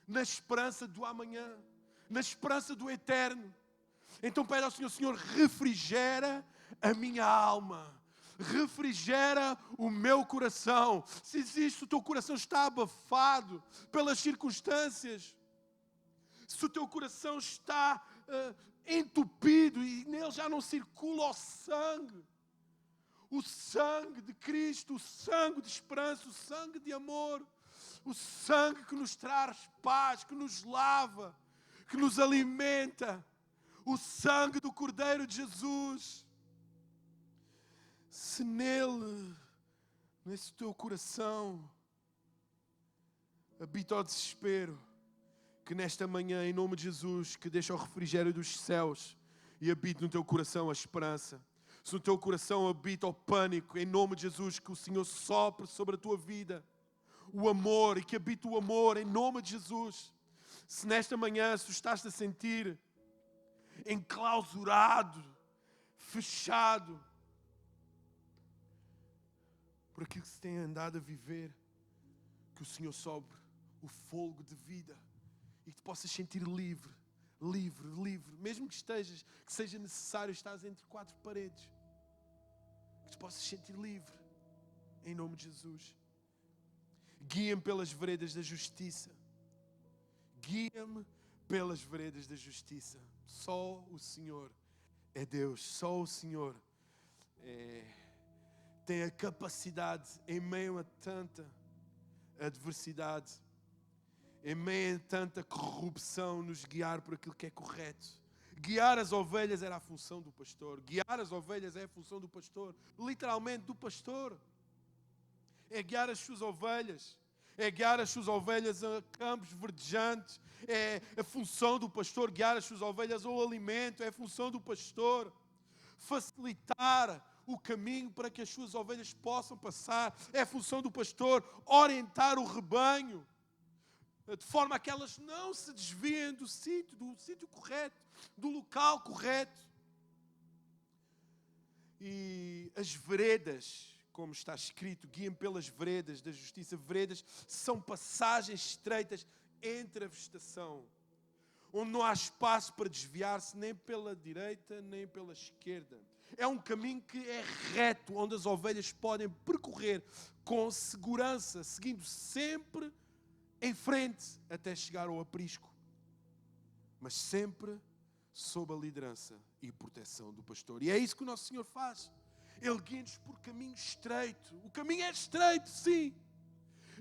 na esperança do amanhã, na esperança do eterno. Então pede ao Senhor, Senhor, refrigera a minha alma. Refrigera o meu coração. Se existe, o teu coração está abafado pelas circunstâncias, se o teu coração está entupido e nele já não circula o sangue de Cristo, o sangue de esperança, o sangue de amor, o sangue que nos traz paz, que nos lava, que nos alimenta, o sangue do Cordeiro de Jesus. Se nesse teu coração, habita o desespero, que nesta manhã, em nome de Jesus, que deixa o refrigério dos céus e habite no teu coração a esperança. Se no teu coração habita o pânico, em nome de Jesus, que o Senhor sopre sobre a tua vida o amor e que habite o amor, em nome de Jesus. Se nesta manhã tu estás a sentir enclausurado, fechado, por aquilo que se tem andado a viver, que o Senhor sobre o fogo de vida e que te possas sentir livre, mesmo que seja necessário estar entre quatro paredes, que te possas sentir livre, em nome de Jesus. Guia-me pelas veredas da justiça. Guia-me pelas veredas da justiça. Só o Senhor é Deus, só o Senhor tem a capacidade, em meio a tanta adversidade, em meio a tanta corrupção, nos guiar por aquilo que é correto. Guiar as ovelhas era a função do pastor. Guiar as ovelhas é a função do pastor. Literalmente do pastor. É guiar as suas ovelhas. É guiar as suas ovelhas a campos verdejantes. É a função do pastor guiar as suas ovelhas ao alimento. É a função do pastor facilitar o caminho para que as suas ovelhas possam passar. É a função do pastor orientar o rebanho de forma a que elas não se desviem do sítio correto, do local correto. E as veredas, como está escrito, guiem pelas veredas da justiça. Veredas são passagens estreitas entre a vegetação, onde não há espaço para desviar-se nem pela direita nem pela esquerda. É um caminho que é reto, onde as ovelhas podem percorrer com segurança, seguindo sempre em frente até chegar ao aprisco, mas sempre sob a liderança e proteção do pastor. E é isso que o nosso Senhor faz. Ele guia-nos por caminho estreito. O caminho é estreito, sim.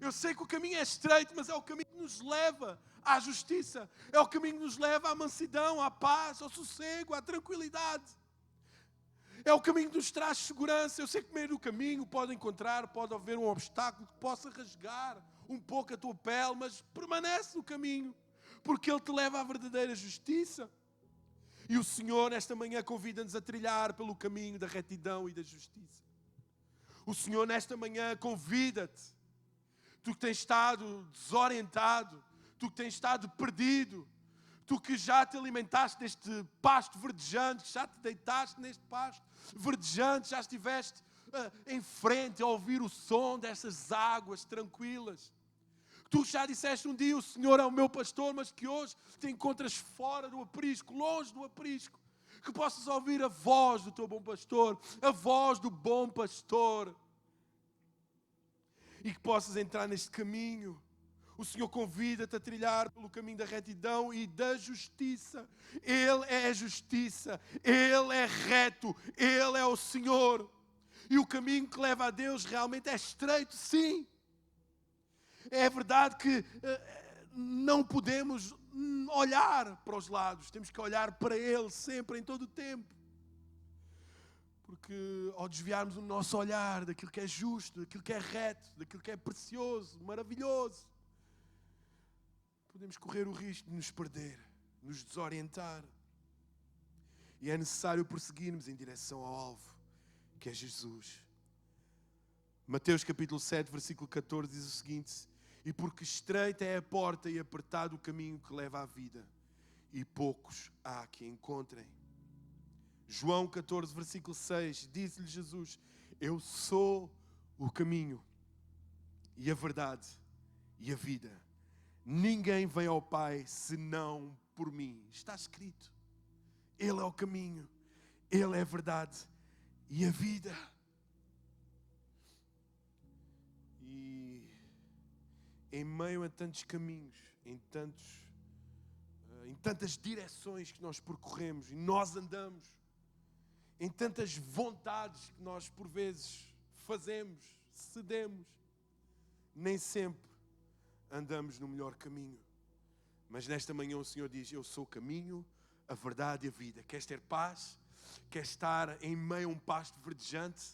Eu sei que o caminho é estreito, mas é o caminho que nos leva à justiça. É o caminho que nos leva à mansidão, à paz, ao sossego, à tranquilidade. É o caminho que nos traz segurança. Eu sei que no meio do caminho pode haver um obstáculo que possa rasgar um pouco a tua pele, mas permanece no caminho, porque Ele te leva à verdadeira justiça. E o Senhor, nesta manhã, convida-nos a trilhar pelo caminho da retidão e da justiça. O Senhor, nesta manhã, convida-te. Tu que tens estado desorientado, tu que tens estado perdido, tu que já te alimentaste neste pasto verdejante, que já te deitaste neste pasto verdejante, já estiveste em frente a ouvir o som dessas águas tranquilas. Tu já disseste um dia, o Senhor é o meu pastor, mas que hoje te encontras fora do aprisco, longe do aprisco. Que possas ouvir a voz do teu bom pastor, a voz do bom pastor. E que possas entrar neste caminho. O Senhor convida-te a trilhar pelo caminho da retidão e da justiça. Ele é a justiça, Ele é reto, Ele é o Senhor. E o caminho que leva a Deus realmente é estreito, sim. É verdade que não podemos olhar para os lados, temos que olhar para Ele sempre, em todo o tempo. Porque ao desviarmos o nosso olhar daquilo que é justo, daquilo que é reto, daquilo que é precioso, maravilhoso, podemos correr o risco de nos perder, nos desorientar. E é necessário prosseguirmos em direção ao alvo, que é Jesus. Mateus capítulo 7, versículo 14 diz o seguinte: e porque estreita é a porta e apertado o caminho que leva à vida, e poucos há que a encontrem. João 14, versículo 6, disse-lhe Jesus: eu sou o caminho e a verdade e a vida. Ninguém vem ao Pai senão por mim. Está escrito. Ele é o caminho, Ele é a verdade e a vida. E em meio a tantos caminhos, em tantas direções que nós percorremos e nós andamos, em tantas vontades que nós por vezes fazemos, cedemos, nem sempre andamos no melhor caminho. Mas nesta manhã o Senhor diz: eu sou o caminho, a verdade e a vida. Queres ter paz? Queres estar em meio a um pasto verdejante?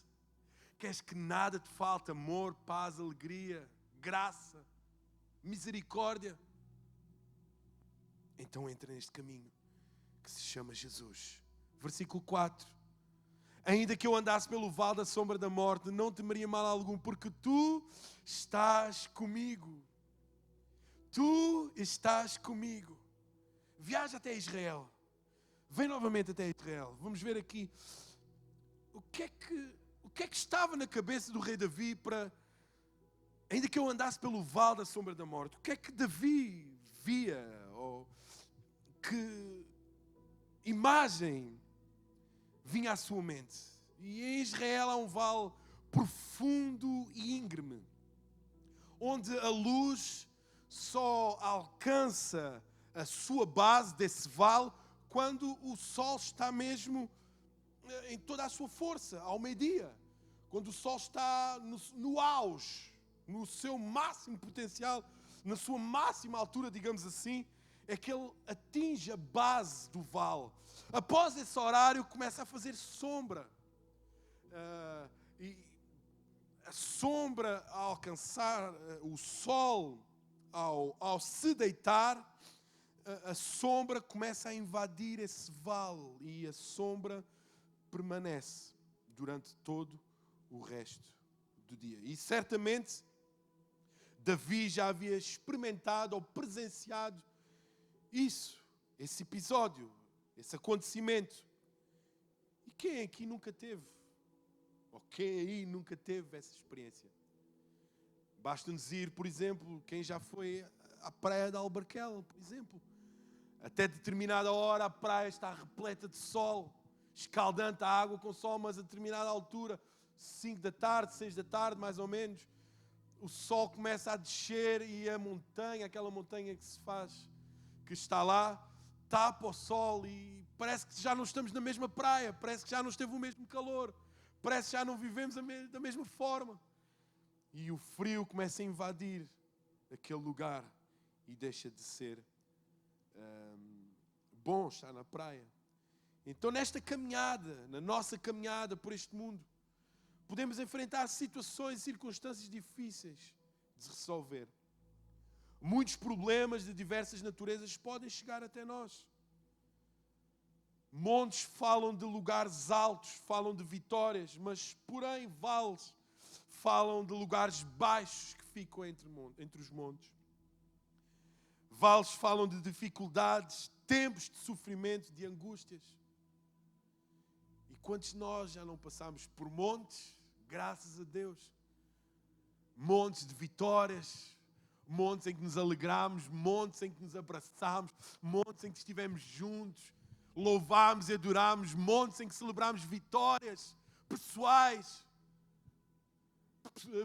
Queres que nada te falte? Amor, paz, alegria, graça, misericórdia? Então entra neste caminho que se chama Jesus. Versículo 4. Ainda que eu andasse pelo vale da sombra da morte, não temeria mal algum, porque tu estás comigo. Tu estás comigo. Viaja até Israel. Vem novamente até Israel. Vamos ver aqui o que é que estava na cabeça do rei Davi para, ainda que eu andasse pelo vale da sombra da morte, o que é que Davi via? Ou que imagem vinha à sua mente? E em Israel há um vale profundo e íngreme, onde a luz só alcança a sua base desse vale quando o sol está mesmo em toda a sua força, ao meio-dia. Quando o sol está no auge, no seu máximo potencial, na sua máxima altura, digamos assim, é que ele atinge a base do vale. Após esse horário começa a fazer sombra. E a sombra, ao alcançar o sol, ao se deitar, a sombra começa a invadir esse vale e a sombra permanece durante todo o resto do dia. E certamente Davi já havia experimentado ou presenciado isso, esse episódio, esse acontecimento. E quem aqui nunca teve? Ou quem aí nunca teve essa experiência? Basta-nos ir, por exemplo, quem já foi à praia de Albarquela, por exemplo. Até determinada hora a praia está repleta de sol, escaldante a água com sol, mas a determinada altura, 5 da tarde, 6 da tarde, mais ou menos, o sol começa a descer e a montanha, aquela montanha que se faz, que está lá, tapa o sol e parece que já não estamos na mesma praia, parece que já não esteve o mesmo calor, parece que já não vivemos da mesma forma. E o frio começa a invadir aquele lugar e deixa de ser bom estar na praia. Então nesta caminhada, na nossa caminhada por este mundo, podemos enfrentar situações e circunstâncias difíceis de resolver. Muitos problemas de diversas naturezas podem chegar até nós. Montes falam de lugares altos, falam de vitórias, mas porém vales falam de lugares baixos, que ficam entre os montes. Vales falam de dificuldades, tempos de sofrimento, de angústias. E quantos de nós já não passamos por montes, graças a Deus? Montes de vitórias, montes em que nos alegramos, montes em que nos abraçamos, montes em que estivemos juntos, louvámos e adorámos, montes em que celebramos vitórias pessoais,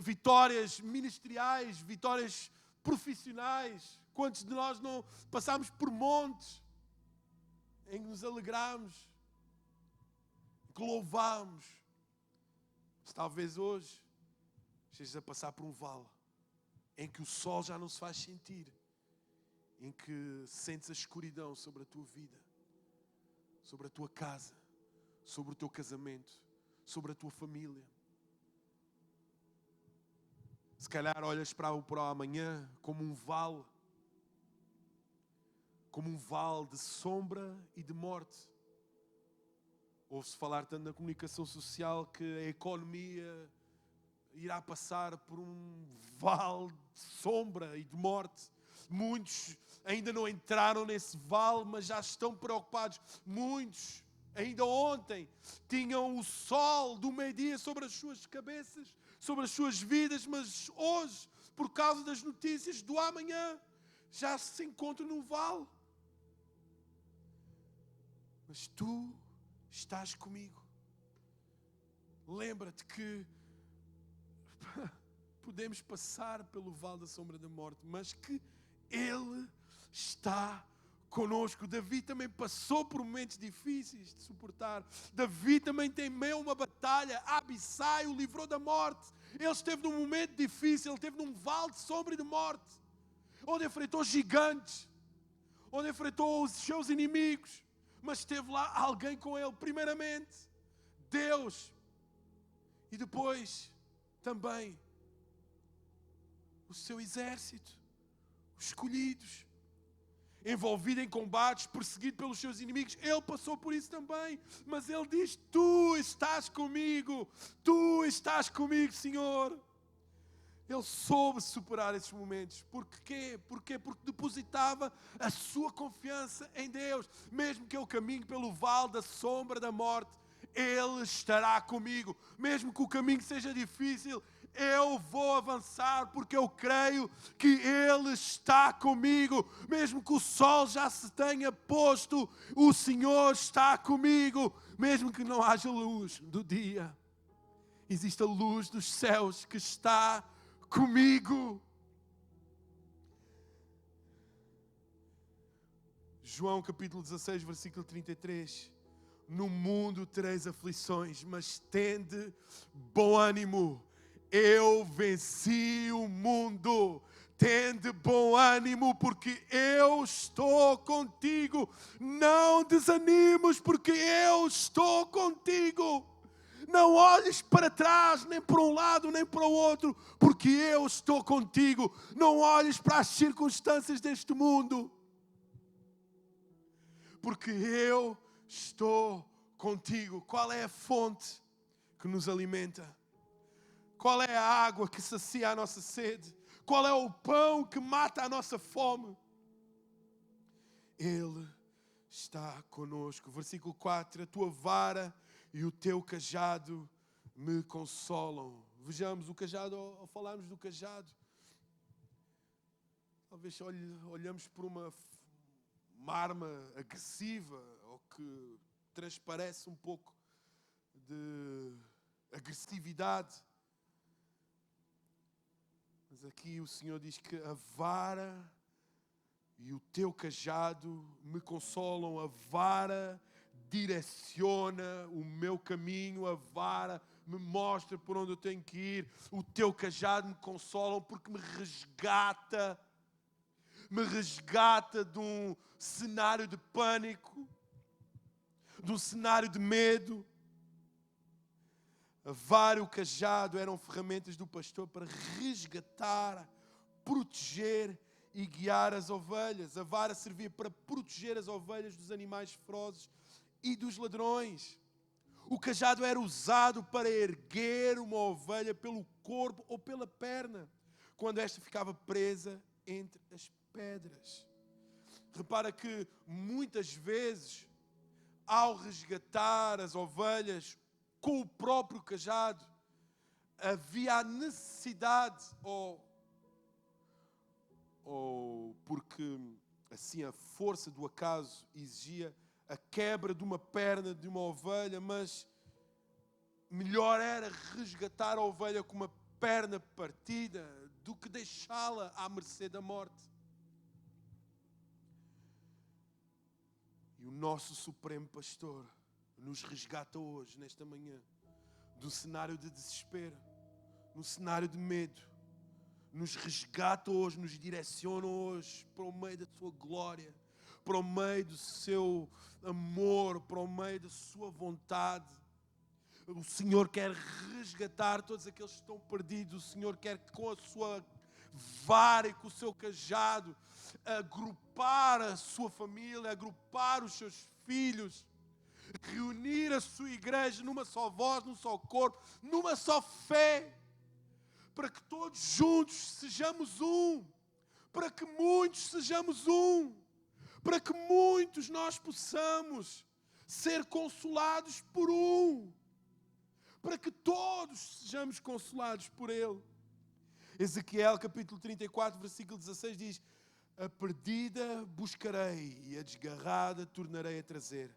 vitórias ministeriais, vitórias profissionais. Quantos de nós não passamos por montes em que nos alegramos, que louvamos? Mas talvez hoje estejas a passar por um vale em que o sol já não se faz sentir, em que sentes a escuridão sobre a tua vida, sobre a tua casa, sobre o teu casamento, sobre a tua família. Se calhar olhas para o amanhã como um vale de sombra e de morte. Ouve-se falar tanto na comunicação social que a economia irá passar por um vale de sombra e de morte. Muitos ainda não entraram nesse vale, mas já estão preocupados. Muitos, ainda ontem, tinham o sol do meio-dia sobre as suas cabeças, sobre as suas vidas, mas hoje, por causa das notícias do amanhã, já se encontram num vale. Mas tu estás comigo. Lembra-te que podemos passar pelo vale da sombra da morte, mas que Ele está conosco. Davi também passou por momentos difíceis de suportar. Davi também temeu uma batalha. Abissai o livrou da morte. Ele esteve num momento difícil, ele esteve num vale de sombra e de morte, onde enfrentou gigantes, onde enfrentou os seus inimigos, mas teve lá alguém com ele. Primeiramente, Deus. E depois, também, o seu exército, os escolhidos, envolvido em combates, perseguido pelos seus inimigos. Ele passou por isso também, mas ele diz: tu estás comigo, Senhor. Ele soube superar esses momentos. Porquê? Porque depositava a sua confiança em Deus. Mesmo que eu caminhe pelo vale da sombra da morte, Ele estará comigo. Mesmo que o caminho seja difícil, eu vou avançar, porque eu creio que Ele está comigo. Mesmo que o sol já se tenha posto, o Senhor está comigo. Mesmo que não haja luz do dia, existe a luz dos céus que está comigo. João capítulo 16, versículo 33. No mundo tereis aflições, mas tende bom ânimo. Eu venci o mundo. Tende bom ânimo, porque eu estou contigo. Não desanimes, porque eu estou contigo. Não olhes para trás, nem para um lado, nem para o outro, porque eu estou contigo. Não olhes para as circunstâncias deste mundo, porque eu estou contigo. Qual é a fonte que nos alimenta? Qual é a água que sacia a nossa sede? Qual é o pão que mata a nossa fome? Ele está conosco. Versículo 4. A tua vara e o teu cajado me consolam. Vejamos o cajado, ao falarmos do cajado, talvez olhamos por uma arma agressiva, ou que transparece um pouco de agressividade. Mas aqui o Senhor diz que a vara e o teu cajado me consolam. A vara direciona o meu caminho, a vara me mostra por onde eu tenho que ir. O teu cajado me consola, porque me resgata de um cenário de pânico, de um cenário de medo. A vara e o cajado eram ferramentas do pastor para resgatar, proteger e guiar as ovelhas. A vara servia para proteger as ovelhas dos animais ferozes e dos ladrões. O cajado era usado para erguer uma ovelha pelo corpo ou pela perna. quando esta ficava presa entre as pedras. Repara que muitas vezes, ao resgatar as ovelhas com o próprio cajado, havia a necessidade, ou porque assim a força do acaso exigia a quebra de uma perna de uma ovelha, mas melhor era resgatar a ovelha com uma perna partida do que deixá-la à mercê da morte. E o nosso Supremo Pastor nos resgata hoje, nesta manhã, de um cenário de desespero, num cenário de medo. Nos resgata hoje, nos direciona hoje para o meio da sua glória, para o meio do seu amor, para o meio da sua vontade. O Senhor quer resgatar todos aqueles que estão perdidos. O Senhor quer que com a sua vara e com o seu cajado agrupar a sua família, agrupar os seus filhos, reunir a sua igreja numa só voz, num só corpo, numa só fé, para que todos juntos sejamos um, para que muitos sejamos um, para que muitos nós possamos ser consolados por um, para que todos sejamos consolados por Ele. Ezequiel capítulo 34, versículo 16 diz: a perdida buscarei e a desgarrada tornarei a trazer,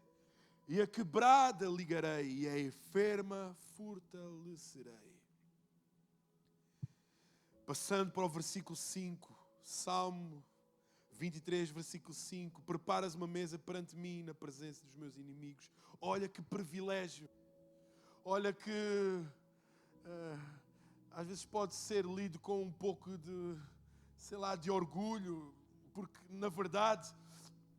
e a quebrada ligarei e a enferma fortalecerei. Passando para o versículo 5, Salmo 23, versículo 5. Preparas uma mesa perante mim na presença dos meus inimigos. Olha que privilégio. Olha que às vezes pode ser lido com um pouco de, de orgulho, porque na verdade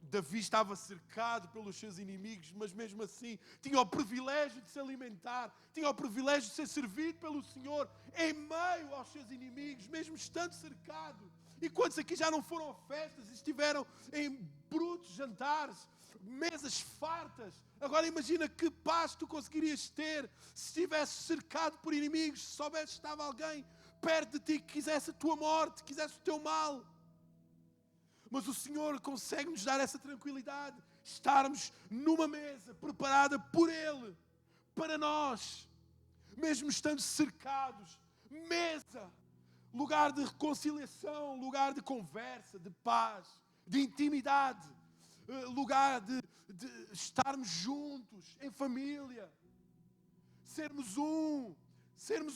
Davi estava cercado pelos seus inimigos, mas mesmo assim tinha o privilégio de se alimentar, tinha o privilégio de ser servido pelo Senhor em meio aos seus inimigos, mesmo estando cercado. E quantos aqui já não foram a festas e estiveram em brutos jantares, mesas fartas? Agora imagina que paz tu conseguirias ter se estivesse cercado por inimigos, se soubesse que estava alguém perto de ti que quisesse a tua morte, quisesse o teu mal. Mas o Senhor consegue nos dar essa tranquilidade, estarmos numa mesa preparada por Ele, para nós, mesmo estando cercados. Mesa, lugar de reconciliação, lugar de conversa, de paz, de intimidade, lugar de estarmos juntos, em família, sermos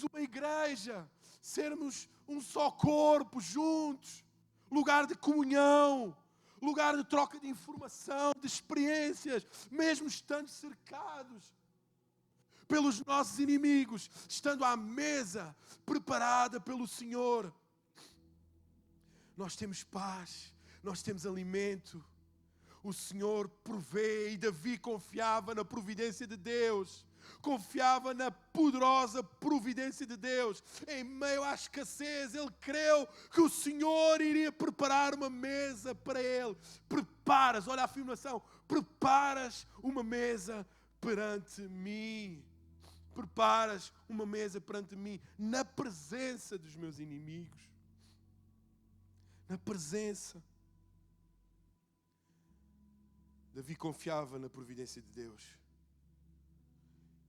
uma igreja, sermos um só corpo, juntos. Lugar de comunhão, lugar de troca de informação, de experiências, mesmo estando cercados pelos nossos inimigos, estando à mesa preparada pelo Senhor. Nós temos paz, nós temos alimento. O Senhor provê, e Davi confiava na providência de Deus. Confiava na poderosa providência de Deus. Em meio à escassez, ele creu que o Senhor iria preparar uma mesa para ele. Preparas, olha a afirmação, preparas uma mesa perante mim. Preparas uma mesa perante mim, na presença dos meus inimigos. Na presença. Davi confiava na providência de Deus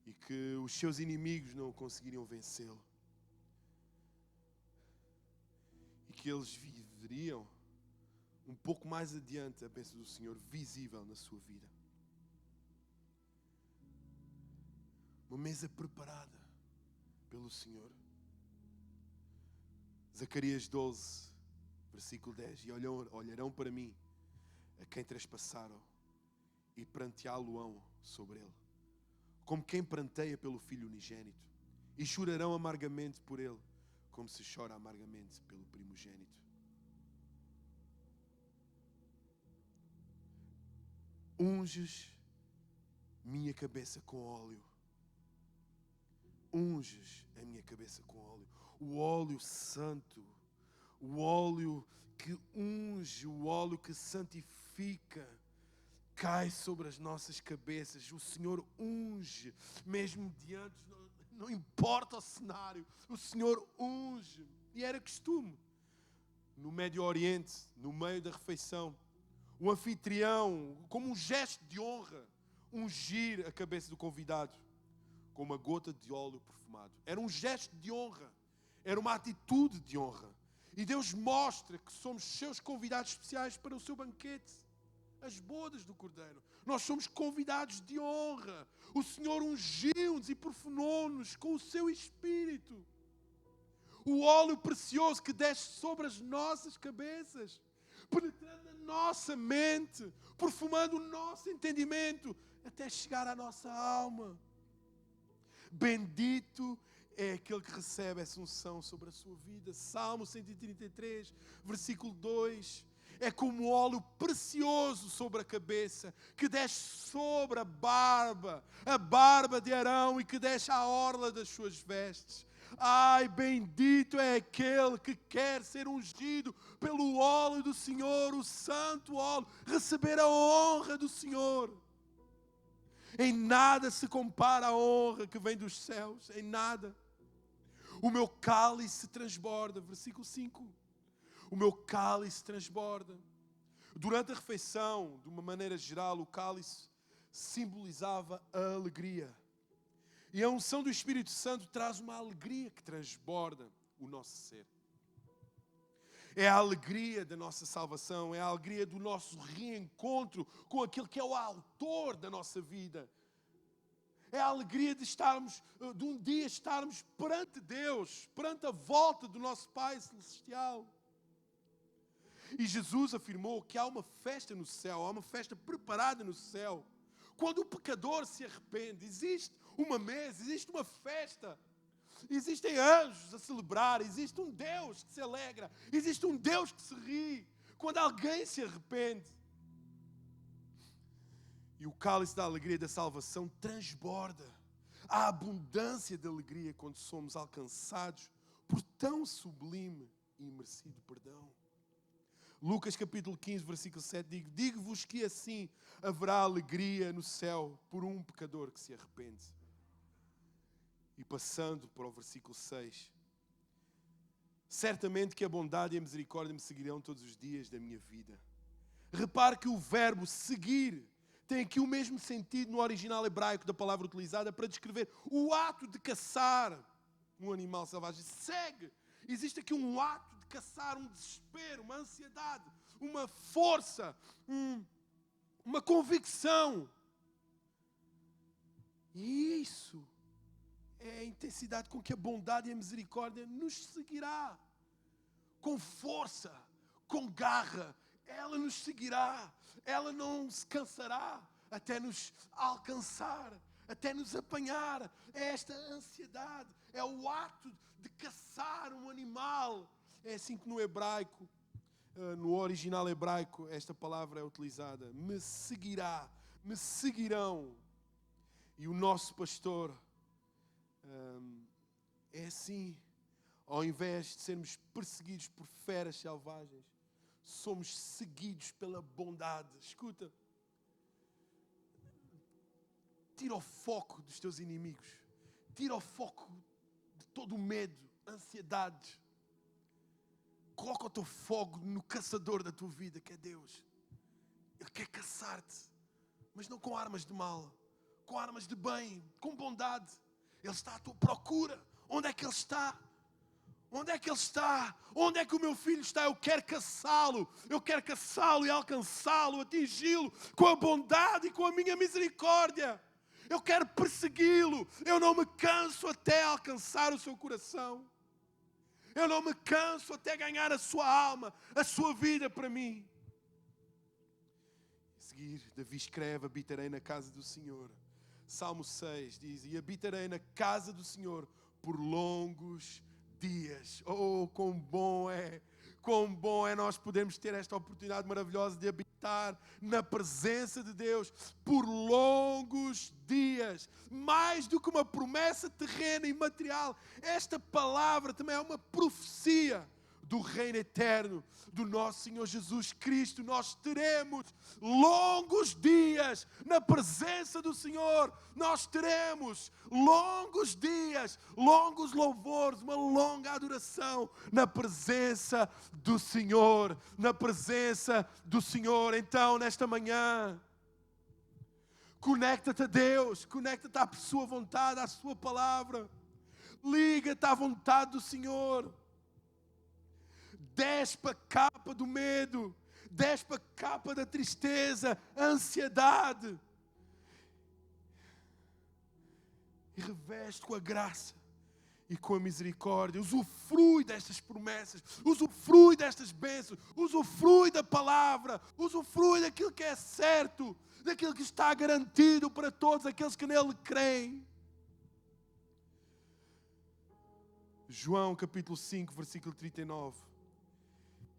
e que os seus inimigos não conseguiriam vencê-lo e que eles viveriam um pouco mais adiante a bênção do Senhor visível na sua vida. Uma mesa preparada pelo Senhor. Zacarias 12, versículo 10. E olharão para mim a quem trespassaram e pranteá-lo-ão sobre ele, como quem pranteia pelo filho unigênito, e chorarão amargamente por ele, como se chora amargamente pelo primogênito. Unges minha cabeça com óleo. Unges a minha cabeça com óleo. O óleo santo, o óleo que unge, o óleo que santifica, cai sobre as nossas cabeças. O Senhor unge, mesmo diante, não importa o cenário, o Senhor unge. E era costume no Médio Oriente, no meio da refeição, o anfitrião, como um gesto de honra, ungir a cabeça do convidado com uma gota de óleo perfumado. Era um gesto de honra, era uma atitude de honra. E Deus mostra que somos seus convidados especiais para o seu banquete, as bodas do Cordeiro. Nós somos convidados de honra. O Senhor ungiu-nos e perfumou-nos com o seu Espírito. O óleo precioso que desce sobre as nossas cabeças, penetrando na nossa mente, perfumando o nosso entendimento, até chegar à nossa alma. Bendito é aquele que recebe essa unção sobre a sua vida. Salmo 133, versículo 2. É como óleo precioso sobre a cabeça, que desce sobre a barba de Arão, e que desce à orla das suas vestes. Ai, bendito é aquele que quer ser ungido pelo óleo do Senhor, o santo óleo, receber a honra do Senhor. Em nada se compara a honra que vem dos céus, em nada. O meu cálice transborda, versículo 5. O meu cálice transborda. Durante a refeição, de uma maneira geral, o cálice simbolizava a alegria. E a unção do Espírito Santo traz uma alegria que transborda o nosso ser. É a alegria da nossa salvação, é a alegria do nosso reencontro com aquele que é o autor da nossa vida. É a alegria de um dia estarmos perante Deus, perante a volta do nosso Pai Celestial. E Jesus afirmou que há uma festa no céu, há uma festa preparada no céu. Quando o pecador se arrepende, existe uma mesa, existe uma festa. Existem anjos a celebrar, existe um Deus que se alegra, existe um Deus que se ri quando alguém se arrepende. E o cálice da alegria da salvação transborda. Há abundância de alegria quando somos alcançados por tão sublime e merecido perdão. Lucas capítulo 15, versículo 7, digo-vos que assim haverá alegria no céu por um pecador que se arrepende. E passando para o versículo 6, certamente que a bondade e a misericórdia me seguirão todos os dias da minha vida. Repare que o verbo seguir tem aqui o mesmo sentido no original hebraico da palavra utilizada para descrever o ato de caçar um animal selvagem. Segue. Existe aqui um ato de caçar, um desespero, uma ansiedade, uma força, uma convicção. E isso é a intensidade com que a bondade e a misericórdia nos seguirá. Com força, com garra, ela nos seguirá. Ela não se cansará até nos alcançar, até nos apanhar. É esta ansiedade, é o ato de caçar um animal. É assim que no hebraico, no original hebraico, esta palavra é utilizada. Me seguirá, me seguirão. E o nosso pastor é assim. Ao invés de sermos perseguidos por feras selvagens, somos seguidos pela bondade. Escuta. Tira o foco dos teus inimigos. Tira o foco de todo o medo, ansiedade. Coloca o teu fogo no caçador da tua vida, que é Deus. Ele quer caçar-te, mas não com armas de mal, com armas de bem, com bondade. Ele está à tua procura. Onde é que Ele está? Onde é que Ele está? Onde é que o meu filho está? Eu quero caçá-lo. Eu quero caçá-lo e alcançá-lo, atingi-lo com a bondade e com a minha misericórdia. Eu quero persegui-lo. Eu não me canso até alcançar o seu coração. Eu não me canso até ganhar a sua alma, a sua vida para mim. A seguir, Davi escreve: habitarei na casa do Senhor. Salmo 6 diz: e habitarei na casa do Senhor por longos dias. Oh, quão bom é nós podermos ter esta oportunidade maravilhosa de habitar na presença de Deus por longos dias. Mais do que uma promessa terrena e material, esta palavra também é uma profecia do reino eterno do nosso Senhor Jesus Cristo, nós teremos longos dias na presença do Senhor. Nós teremos longos dias, longos louvores, uma longa adoração na presença do Senhor, na presença do Senhor. Então, nesta manhã, conecta-te a Deus, conecta-te à sua vontade, à sua palavra. Liga-te à vontade do Senhor. Despe a capa do medo, despe a capa da tristeza, a ansiedade. E reveste com a graça e com a misericórdia. Usufrui destas promessas, usufrui destas bênçãos, usufrui da palavra, usufrui daquilo que é certo, daquilo que está garantido para todos aqueles que nele creem. João capítulo 5, versículo 39.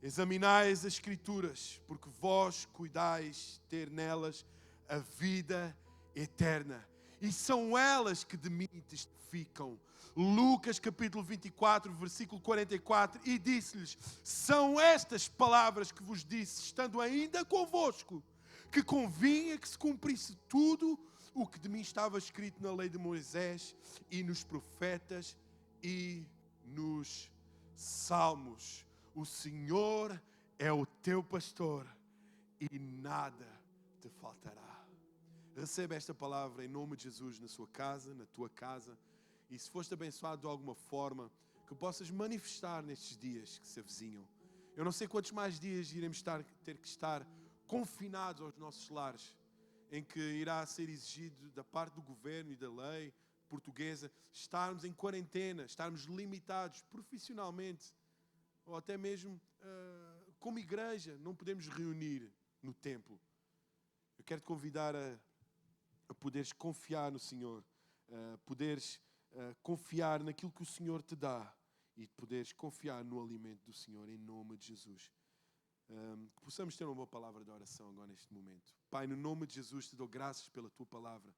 Examinai as Escrituras, porque vós cuidais ter nelas a vida eterna. E são elas que de mim testificam. Lucas capítulo 24, versículo 44. E disse-lhes, são estas palavras que vos disse, estando ainda convosco, que convinha que se cumprisse tudo o que de mim estava escrito na lei de Moisés e nos profetas e nos salmos. O Senhor é o teu pastor e nada te faltará. Receba esta palavra em nome de Jesus na sua casa, na tua casa. E se foste abençoado de alguma forma, que possas manifestar nestes dias que se avizinham. Eu não sei quantos mais dias iremos ter que estar confinados aos nossos lares, em que irá ser exigido da parte do governo e da lei portuguesa estarmos em quarentena, estarmos limitados profissionalmente, ou até mesmo como igreja, não podemos reunir no templo. Eu quero te convidar a poderes confiar no Senhor, a poderes confiar naquilo que o Senhor te dá e poderes confiar no alimento do Senhor, em nome de Jesus. Que possamos ter uma boa palavra de oração agora neste momento. Pai, no nome de Jesus te dou graças pela tua palavra.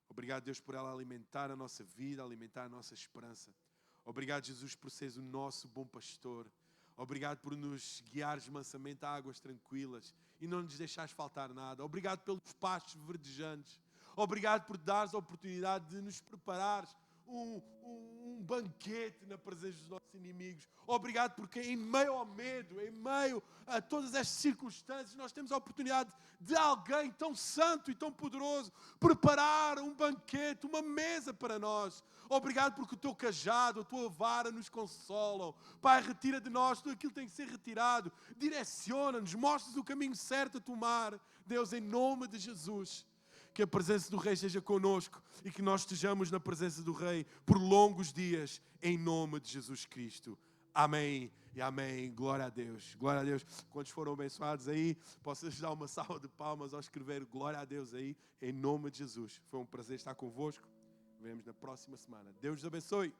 Obrigado, Deus, por ela alimentar a nossa vida, alimentar a nossa esperança. Obrigado, Jesus, por seres o nosso bom pastor. Obrigado por nos guiares mansamente a águas tranquilas e não nos deixares faltar nada. Obrigado pelos pastos verdejantes. Obrigado por dares a oportunidade de nos preparares um banquete na presença dos nossos inimigos. Obrigado porque em meio ao medo, em meio a todas estas circunstâncias, nós temos a oportunidade de alguém tão santo e tão poderoso preparar um banquete, uma mesa para nós. Obrigado porque o teu cajado, a tua vara nos consolam. Pai, retira de nós tudo aquilo que tem que ser retirado. Direciona-nos, mostra-nos o caminho certo a tomar. Deus, em nome de Jesus, que a presença do Rei esteja connosco e que nós estejamos na presença do Rei por longos dias, em nome de Jesus Cristo. Amém e amém. Glória a Deus. Glória a Deus. Quantos foram abençoados aí, possas dar uma salva de palmas ao escrever glória a Deus aí, em nome de Jesus. Foi um prazer estar convosco. Vemos na próxima semana. Deus os abençoe.